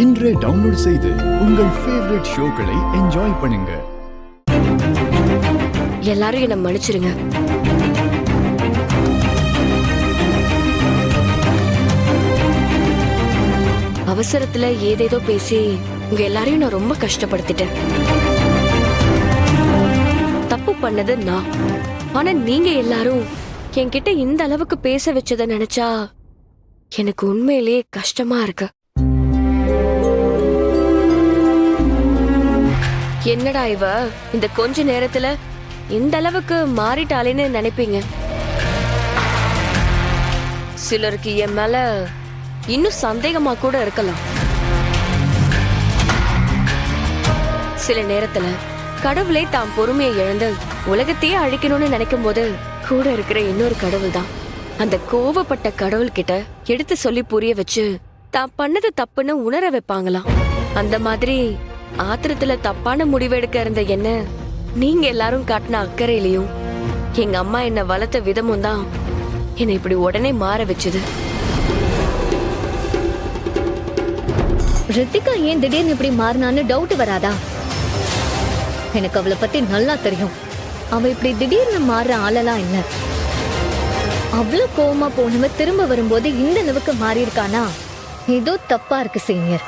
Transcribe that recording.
இன்றே டவுன்லோட் செய்து உங்கள் ஃபேவரட் ஷோக்களை என்ஜாய் பண்ணுங்க. எல்லாரும் என்ன மன்னிச்சிருங்க. அவசரத்துல ஏதேதோ பேசி உங்க எல்லாரையும் நான் ரொம்ப கஷ்டப்படுத்திட்டேன். தப்பு பண்ணது நான். ஆனா நீங்க எல்லாரும் என்கிட்ட இந்த அளவுக்கு பேச வச்சத நினைச்சா எனக்கு உண்மையிலேயே கஷ்டமா இருக்கு. என்னடா இவ இந்த கொஞ்ச நேரத்துல இந்த அளவுக்கு மாறிட்டாளேன்னு நினைப்பீங்க. சிலருக்கு என் மேல இன்னும் சந்தேகமா கூட இருக்கலாம். சில நேரத்துல கடவுளே தாம் பொறுமையை இழந்து உலகத்தையே அழிக்கணும்னு நினைக்கும் போது கூட இருக்கிற இன்னொரு கடவுள் தான் அந்த கோவப்பட்ட கடவுள் கிட்ட எடுத்து சொல்லி புரிய வச்சு தான் பண்ணது தப்புன்னு உணர வைப்பாங்களாம். அந்த மாதிரி ஆத்திரத்துல தப்பான முடிவெடுக்க இருந்த என்ன நீங்க எல்லாரும் காட்டின அக்கறையிலையும் எங்க அம்மா என்ன வளர்த்த விதமும் தான் என்னை இப்படி உடனே மாற வச்சுது. ரித்திகா ஏன் திடீர்னு இப்படி மாறினான்னு டவுட் வராதா? எனக்கு அவளை பத்தி நல்லா தெரியும். அவ இப்படி திடீர்னு மாறுற ஆளெல்லாம் இல்ல. அவ்வளவு கோவமா போனவ திரும்ப வரும்போது இந்த அளவுக்கு மாறி இருக்கானா? ஏதோ தப்பா இருக்கு சீனியர்.